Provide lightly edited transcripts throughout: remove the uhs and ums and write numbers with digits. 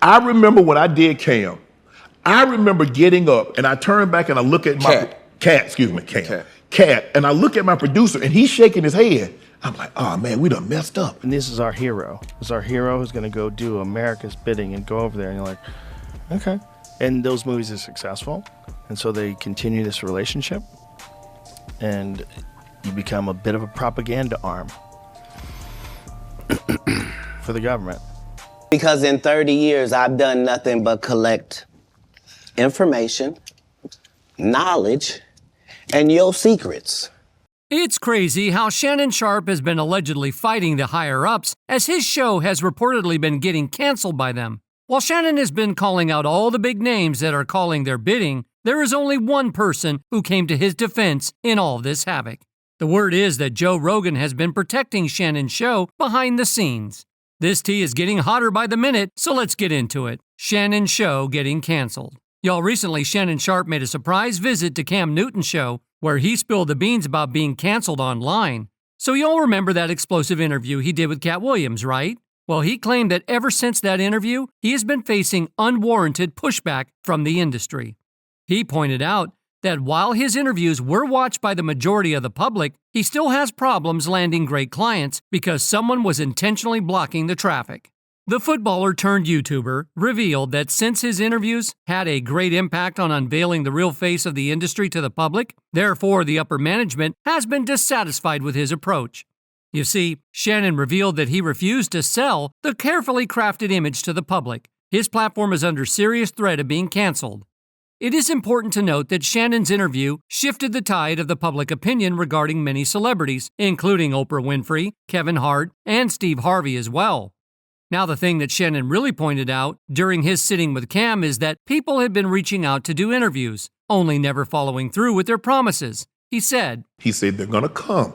I remember when I did Cam, I remember getting up and I turned back and I look at my Katt, and I look at my producer and he's shaking his head. I'm like, oh man, we done messed up. And this is our hero. This is our hero who's gonna go do America's bidding and go over there. And you're like, okay. And those movies are successful. And so they continue this relationship. And you become a bit of a propaganda arm for the government. Because in 30 years, I've done nothing but collect information, knowledge, and your secrets. It's crazy how Shannon Sharpe has been allegedly fighting the higher-ups as his show has reportedly been getting canceled by them. While Shannon has been calling out all the big names that are calling their bidding, there is only one person who came to his defense in all this havoc. The word is that Joe Rogan has been protecting Shannon's show behind the scenes. This tea is getting hotter by the minute, so let's get into it. Shannon's show getting canceled. Y'all, recently Shannon Sharpe made a surprise visit to Cam Newton's show where he spilled the beans about being canceled online. So y'all remember that explosive interview he did with Katt Williams, right? Well, he claimed that ever since that interview, he has been facing unwarranted pushback from the industry. He pointed out that while his interviews were watched by the majority of the public, he still has problems landing great clients because someone was intentionally blocking the traffic. The footballer turned YouTuber revealed that since his interviews had a great impact on unveiling the real face of the industry to the public, therefore the upper management has been dissatisfied with his approach. You see, Shannon revealed that he refused to sell the carefully crafted image to the public. His platform is under serious threat of being canceled. It is important to note that Shannon's interview shifted the tide of the public opinion regarding many celebrities, including Oprah Winfrey, Kevin Hart, and Steve Harvey as well. Now, the thing that Shannon really pointed out during his sitting with Cam is that people had been reaching out to do interviews, only never following through with their promises. He said, they're going to come.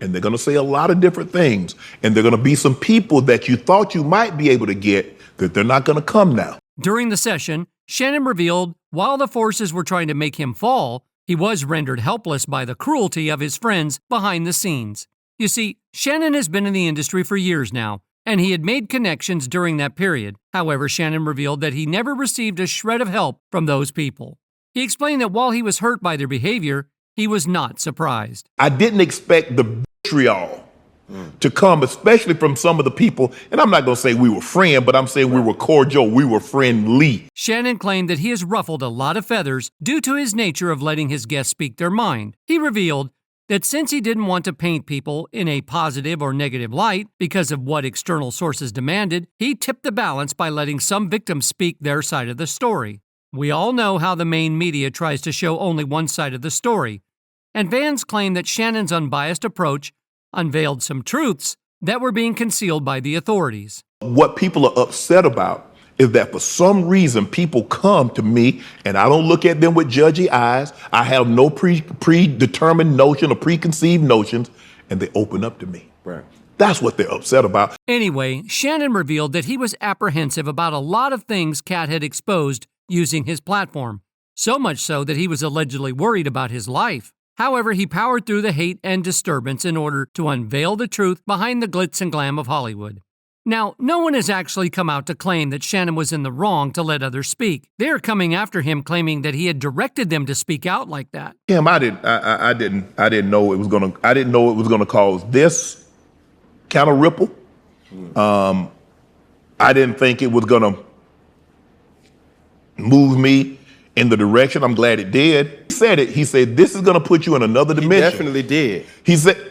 And they're going to say a lot of different things. And they're going to be some people that you thought you might be able to get that they're not going to come now. During the session, Shannon revealed while the forces were trying to make him fall, he was rendered helpless by the cruelty of his friends behind the scenes. You see, Shannon has been in the industry for years now, and he had made connections during that period. However, Shannon revealed that he never received a shred of help from those people. He explained that while he was hurt by their behavior, he was not surprised. I didn't expect the vitriol to come, especially from some of the people, and I'm not going to say we were friends, but I'm saying we were cordial, we were friendly. Shannon claimed that he has ruffled a lot of feathers due to his nature of letting his guests speak their mind. He revealed that since he didn't want to paint people in a positive or negative light because of what external sources demanded, he tipped the balance by letting some victims speak their side of the story. We all know how the main media tries to show only one side of the story, and fans claim that Shannon's unbiased approach unveiled some truths that were being concealed by the authorities. What people are upset about is that for some reason people come to me and I don't look at them with judgy eyes. I have no predetermined notion or preconceived notions, and they open up to me. Right. That's what they're upset about. Anyway, Shannon revealed that he was apprehensive about a lot of things Katt had exposed using his platform, so much so that he was allegedly worried about his life. However, he powered through the hate and disturbance in order to unveil the truth behind the glitz and glam of Hollywood. Now, no one has actually come out to claim that Shannon was in the wrong to let others speak. They are coming after him, claiming that he had directed them to speak out like that. Kim, I didn't know it was gonna cause this kind of ripple. I didn't think it was gonna move me in the direction. I'm glad it did. He said it. He said, "This is gonna put you in another dimension." He definitely did. He said.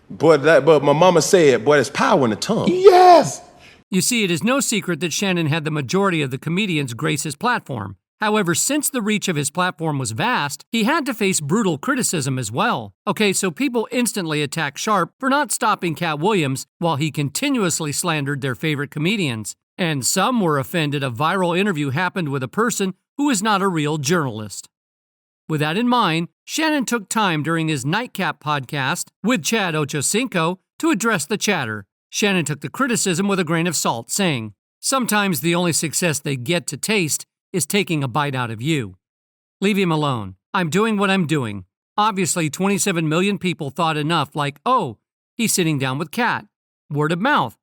But my mama said, boy, there's power in the tongue. Yes. You see, it is no secret that Shannon had the majority of the comedians grace his platform. However, since the reach of his platform was vast, he had to face brutal criticism as well. Okay, so people instantly attacked Sharpe for not stopping Katt Williams while he continuously slandered their favorite comedians. And some were offended a viral interview happened with a person who is not a real journalist. With that in mind, Shannon took time during his Nightcap podcast with Chad Ochocinco to address the chatter. Shannon took the criticism with a grain of salt, saying, "Sometimes the only success they get to taste is taking a bite out of you. Leave him alone. I'm doing what I'm doing. Obviously, 27 million people thought enough like, oh, he's sitting down with Katt. Word of mouth.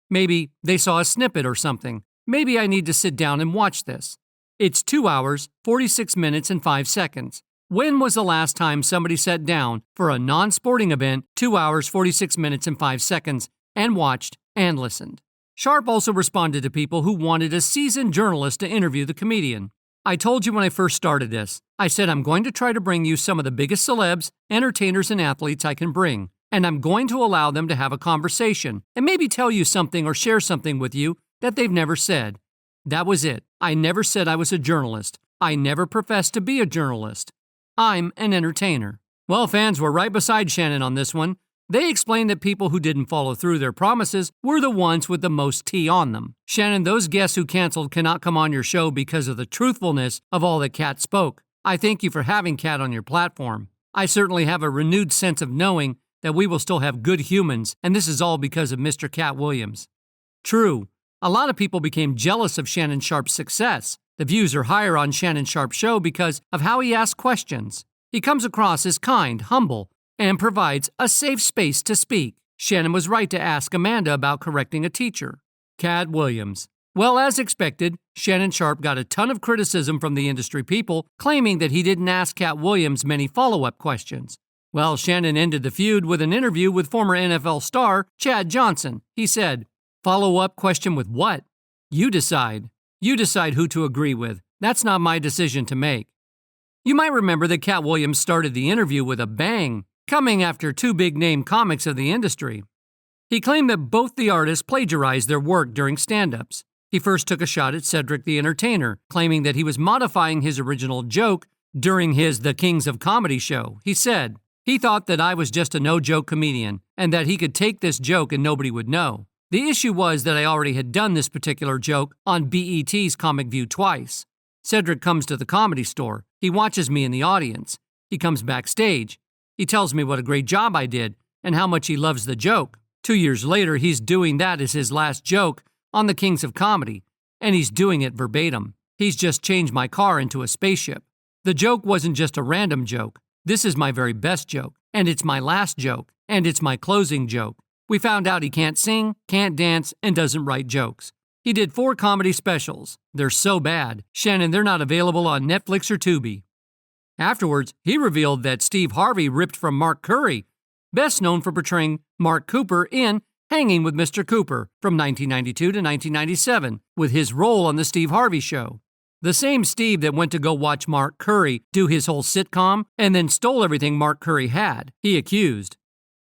Maybe they saw a snippet or something. Maybe I need to sit down and watch this. It's 2 hours, 46 minutes, and 5 seconds. When was the last time somebody sat down for a non-sporting event, 2 hours, 46 minutes, and 5 seconds, and watched and listened? Sharpe also responded to people who wanted a seasoned journalist to interview the comedian. I told you when I first started this, I said I'm going to try to bring you some of the biggest celebs, entertainers, and athletes I can bring, and I'm going to allow them to have a conversation and maybe tell you something or share something with you that they've never said. That was it. I never said I was a journalist. I never professed to be a journalist. I'm an entertainer. Well, fans were right beside Shannon on this one. They explained that people who didn't follow through their promises were the ones with the most tea on them. Shannon, those guests who canceled cannot come on your show because of the truthfulness of all that Katt spoke. I thank you for having Katt on your platform. I certainly have a renewed sense of knowing that we will still have good humans, and this is all because of Mr. Katt Williams. True, a lot of people became jealous of Shannon Sharpe's success. The views are higher on Shannon Sharpe's show because of how he asks questions. He comes across as kind, humble, and provides a safe space to speak. Shannon was right to ask Amanda about correcting a teacher. Katt Williams. Well, as expected, Shannon Sharpe got a ton of criticism from the industry people, claiming that he didn't ask Katt Williams many follow-up questions. Well, Shannon ended the feud with an interview with former NFL star Chad Johnson. He said, "Follow-up question with what? You decide. You decide who to agree with. That's not my decision to make." You might remember that Katt Williams started the interview with a bang, coming after two big-name comics of the industry. He claimed that both the artists plagiarized their work during stand-ups. He first took a shot at Cedric the Entertainer, claiming that he was modifying his original joke during his The Kings of Comedy show. He said, "He thought that I was just a no-joke comedian, and that he could take this joke and nobody would know. The issue was that I already had done this particular joke on BET's Comic View twice. Cedric comes to the Comedy Store. He watches me in the audience. He comes backstage. He tells me what a great job I did and how much he loves the joke. 2 years later, he's doing that as his last joke on the Kings of Comedy, and he's doing it verbatim. He's just changed my car into a spaceship. The joke wasn't just a random joke. This is my very best joke, and it's my last joke, and it's my closing joke. We found out he can't sing, can't dance, and doesn't write jokes. He did 4 comedy specials. They're so bad. Shannon, they're not available on Netflix or Tubi." Afterwards, he revealed that Steve Harvey ripped from Mark Curry, best known for portraying Mark Cooper in Hanging with Mr. Cooper from 1992 to 1997, with his role on The Steve Harvey Show. The same Steve that went to go watch Mark Curry do his whole sitcom and then stole everything Mark Curry had, he accused.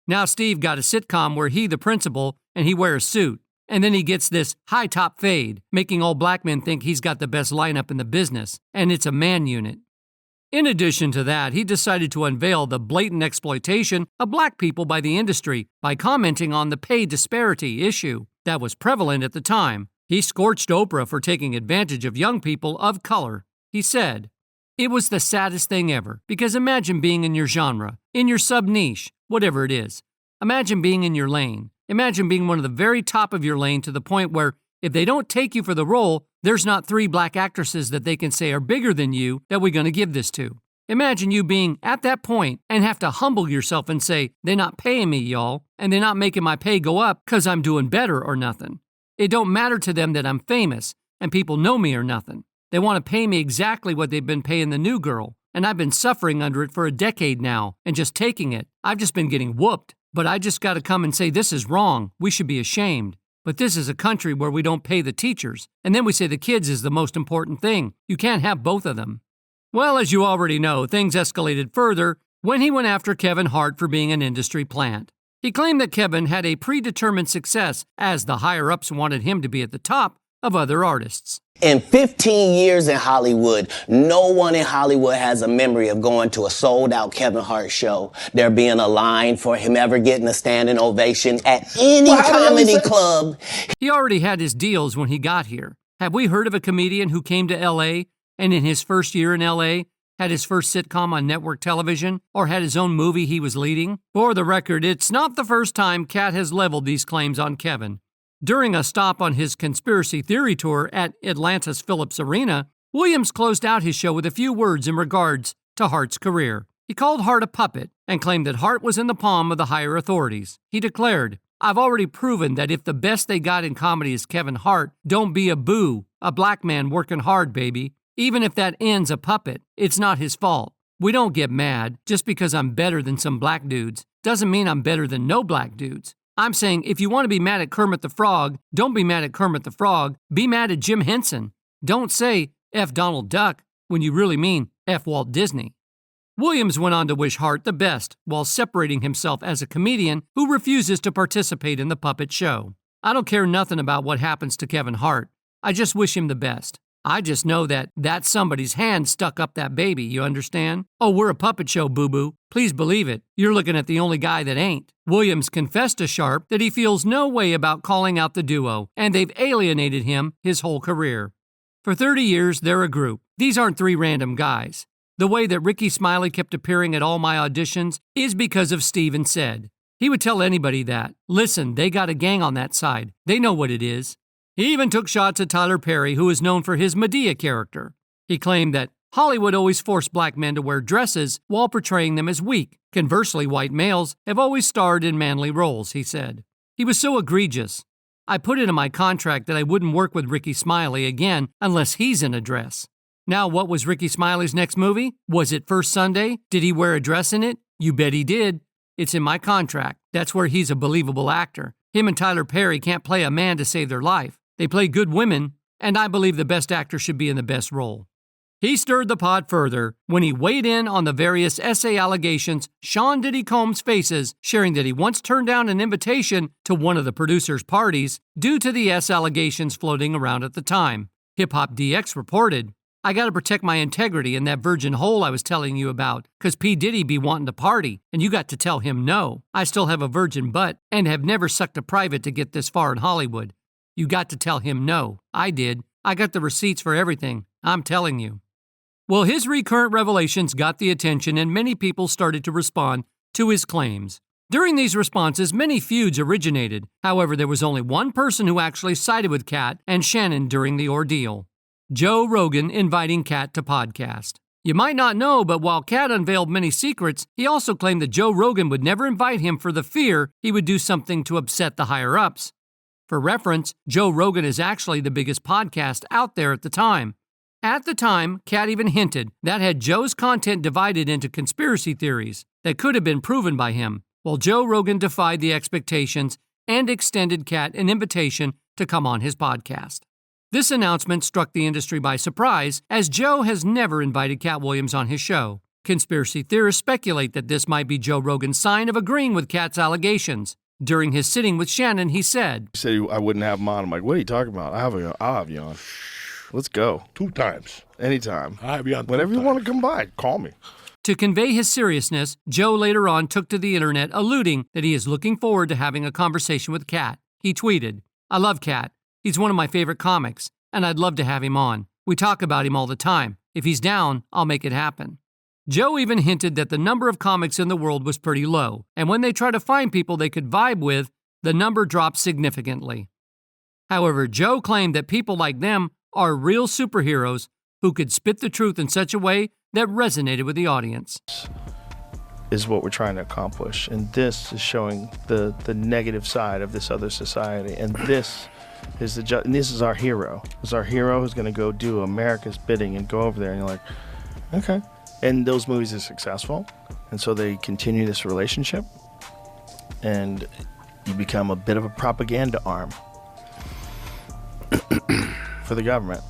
Now Steve got a sitcom where he the principal and he wears a suit, and then he gets this high-top fade, making all black men think he's got the best lineup in the business, and it's a man unit. In addition to that, he decided to unveil the blatant exploitation of black people by the industry by commenting on the pay disparity issue that was prevalent at the time. He scorched Oprah for taking advantage of young people of color. He said, "It was the saddest thing ever, because imagine being in your genre, in your sub-niche, whatever it is. Imagine being in your lane. Imagine being one of the very top of your lane to the point where if they don't take you for the role, there's not 3 black actresses that they can say are bigger than you that we're going to give this to. Imagine you being at that point and have to humble yourself and say, they're not paying me, y'all, and they're not making my pay go up because I'm doing better or nothing. It don't matter to them that I'm famous and people know me or nothing. They want to pay me exactly what they've been paying the new girl, and I've been suffering under it for a decade now and just taking it. I've just been getting whooped, but I just got to come and say this is wrong. We should be ashamed. But this is a country where we don't pay the teachers, and then we say the kids is the most important thing. You can't have both of them." Well, as you already know, things escalated further when he went after Kevin Hart for being an industry plant. He claimed that Kevin had a predetermined success as the higher-ups wanted him to be at the top of other artists. In 15 years in Hollywood, no one in Hollywood has a memory of going to a sold-out Kevin Hart show, there being a line for him ever getting a standing ovation at any comedy club. He already had his deals when he got here. Have we heard of a comedian who came to L.A. and in his first year in L.A. had his first sitcom on network television or had his own movie he was leading? For the record, it's not the first time Katt has leveled these claims on Kevin. During a stop on his conspiracy theory tour at Atlanta's Phillips Arena, Williams closed out his show with a few words in regards to Hart's career. He called Hart a puppet and claimed that Hart was in the palm of the higher authorities. He declared, I've already proven that if the best they got in comedy is Kevin Hart, don't be a boo. A black man working hard, baby. Even if that ends a puppet, it's not his fault. We don't get mad just because I'm better than some black dudes. Doesn't mean I'm better than no black dudes. I'm saying if you want to be mad at Kermit the Frog, don't be mad at Kermit the Frog. Be mad at Jim Henson. Don't say F Donald Duck when you really mean F Walt Disney. Williams went on to wish Hart the best while separating himself as a comedian who refuses to participate in the puppet show. I don't care nothing about what happens to Kevin Hart. I just wish him the best. I just know that that's somebody's hand stuck up that baby, you understand? Oh, we're a puppet show, boo-boo. Please believe it. You're looking at the only guy that ain't. Williams confessed to Sharpe that he feels no way about calling out the duo, and they've alienated him his whole career. For 30 years, they're a group. These aren't three random guys. The way that Ricky Smiley kept appearing at all my auditions is because of Steven said. He would tell anybody that. Listen, they got a gang on that side. They know what it is. He even took shots at Tyler Perry, who is known for his Medea character. He claimed that Hollywood always forced black men to wear dresses while portraying them as weak. Conversely, white males have always starred in manly roles, he said. He was so egregious. I put it in my contract that I wouldn't work with Ricky Smiley again unless he's in a dress. Now, what was Ricky Smiley's next movie? Was it First Sunday? Did he wear a dress in it? You bet he did. It's in my contract. That's where he's a believable actor. Him and Tyler Perry can't play a man to save their life. They play good women, and I believe the best actor should be in the best role. He stirred the pot further when he weighed in on the various essay allegations Sean Diddy Combs faces, sharing that he once turned down an invitation to one of the producers' parties due to the allegations floating around at the time. Hip Hop DX reported, I gotta protect my integrity in that virgin hole I was telling you about, 'cause P. Diddy be wanting to party, and you got to tell him no. I still have a virgin butt and have never sucked a private to get this far in Hollywood. You got to tell him no. I did. I got the receipts for everything. I'm telling you. Well, his recurrent revelations got the attention and many people started to respond to his claims. During these responses, many feuds originated. However, there was only one person who actually sided with Katt and Shannon during the ordeal. Joe Rogan inviting Katt to podcast. You might not know, but while Katt unveiled many secrets, he also claimed that Joe Rogan would never invite him for the fear he would do something to upset the higher-ups. For reference, Joe Rogan is actually the biggest podcast out there at the time. At the time, Katt even hinted that had Joe's content divided into conspiracy theories that could have been proven by him, while Joe Rogan defied the expectations and extended Katt an invitation to come on his podcast. This announcement struck the industry by surprise, as Joe has never invited Katt Williams on his show. Conspiracy theorists speculate that this might be Joe Rogan's sign of agreeing with Katt's allegations. During his sitting with Shannon, he said, He said I wouldn't have him on. I'm like, what are you talking about? I'll have you on. Let's go. 2 times. Anytime. I'll have you on. Whenever you want to come by, call me. To convey his seriousness, Joe later on took to the internet, alluding that he is looking forward to having a conversation with Katt. He tweeted, I love Katt. He's one of my favorite comics, and I'd love to have him on. We talk about him all the time. If he's down, I'll make it happen. Joe even hinted that the number of comics in the world was pretty low, and when they try to find people they could vibe with, the number dropped significantly. However, Joe claimed that people like them are real superheroes who could spit the truth in such a way that resonated with the audience. Is what we're trying to accomplish, and this is showing the negative side of this other society, and this is this is our hero. This is our hero who's going to go do America's bidding and go over there, and you're like, okay. And those movies are successful, and so they continue this relationship, and you become a bit of a propaganda arm for the government.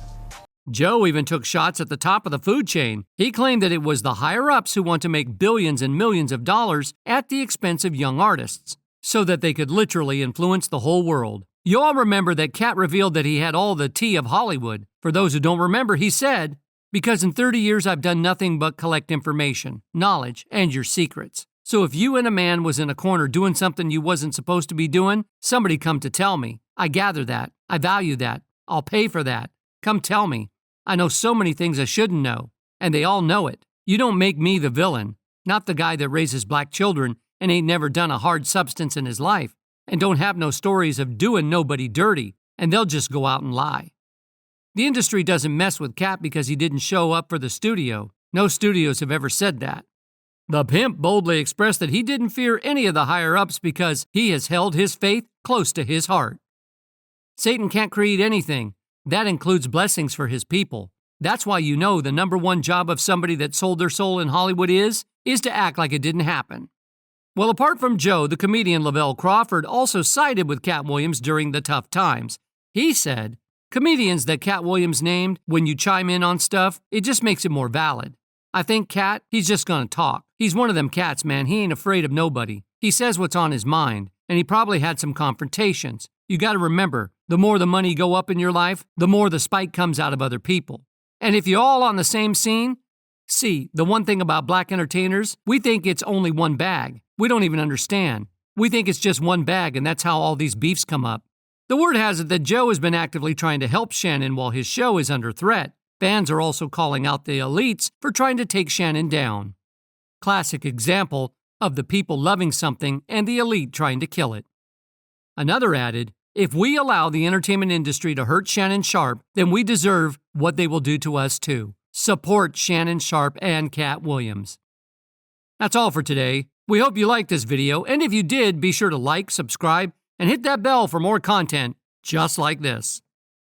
Joe even took shots at the top of the food chain. He claimed that it was the higher-ups who want to make billions and millions of dollars at the expense of young artists, so that they could literally influence the whole world. You all remember that Katt revealed that he had all the tea of Hollywood. For those who don't remember, he said, because in 30 years I've done nothing but collect information, knowledge, and your secrets. So if you and a man was in a corner doing something you wasn't supposed to be doing, somebody come to tell me. I gather that. I value that. I'll pay for that. Come tell me. I know so many things I shouldn't know, and they all know it. You don't make me the villain, not the guy that raises black children and ain't never done a hard substance in his life, and don't have no stories of doing nobody dirty, and they'll just go out and lie. The industry doesn't mess with Katt because he didn't show up for the studio. No studios have ever said that. The pimp boldly expressed that he didn't fear any of the higher-ups because he has held his faith close to his heart. Satan can't create anything. That includes blessings for his people. That's why you know the number one job of somebody that sold their soul in Hollywood is to act like it didn't happen. Well, apart from Joe, the comedian Lavelle Crawford also sided with Katt Williams during the tough times. He said, "Comedians that Katt Williams named, when you chime in on stuff, it just makes it more valid. I think Katt, he's just gonna talk. He's one of them cats, man. He ain't afraid of nobody. He says what's on his mind, and he probably had some confrontations. You gotta remember, the more the money go up in your life, the more the spite comes out of other people. And if you're all on the same scene, see, the one thing about black entertainers, we think it's only one bag. We don't even understand. We think it's just one bag, and that's how all these beefs come up." The word has it that Joe has been actively trying to help Shannon while his show is under threat. Fans are also calling out the elites for trying to take Shannon down. Classic example of the people loving something and the elite trying to kill it. Another added, "If we allow the entertainment industry to hurt Shannon Sharpe, then we deserve what they will do to us too. Support Shannon Sharpe and Katt Williams." That's all for today. We hope you liked this video, and if you did, be sure to like, subscribe, and hit that bell for more content just like this.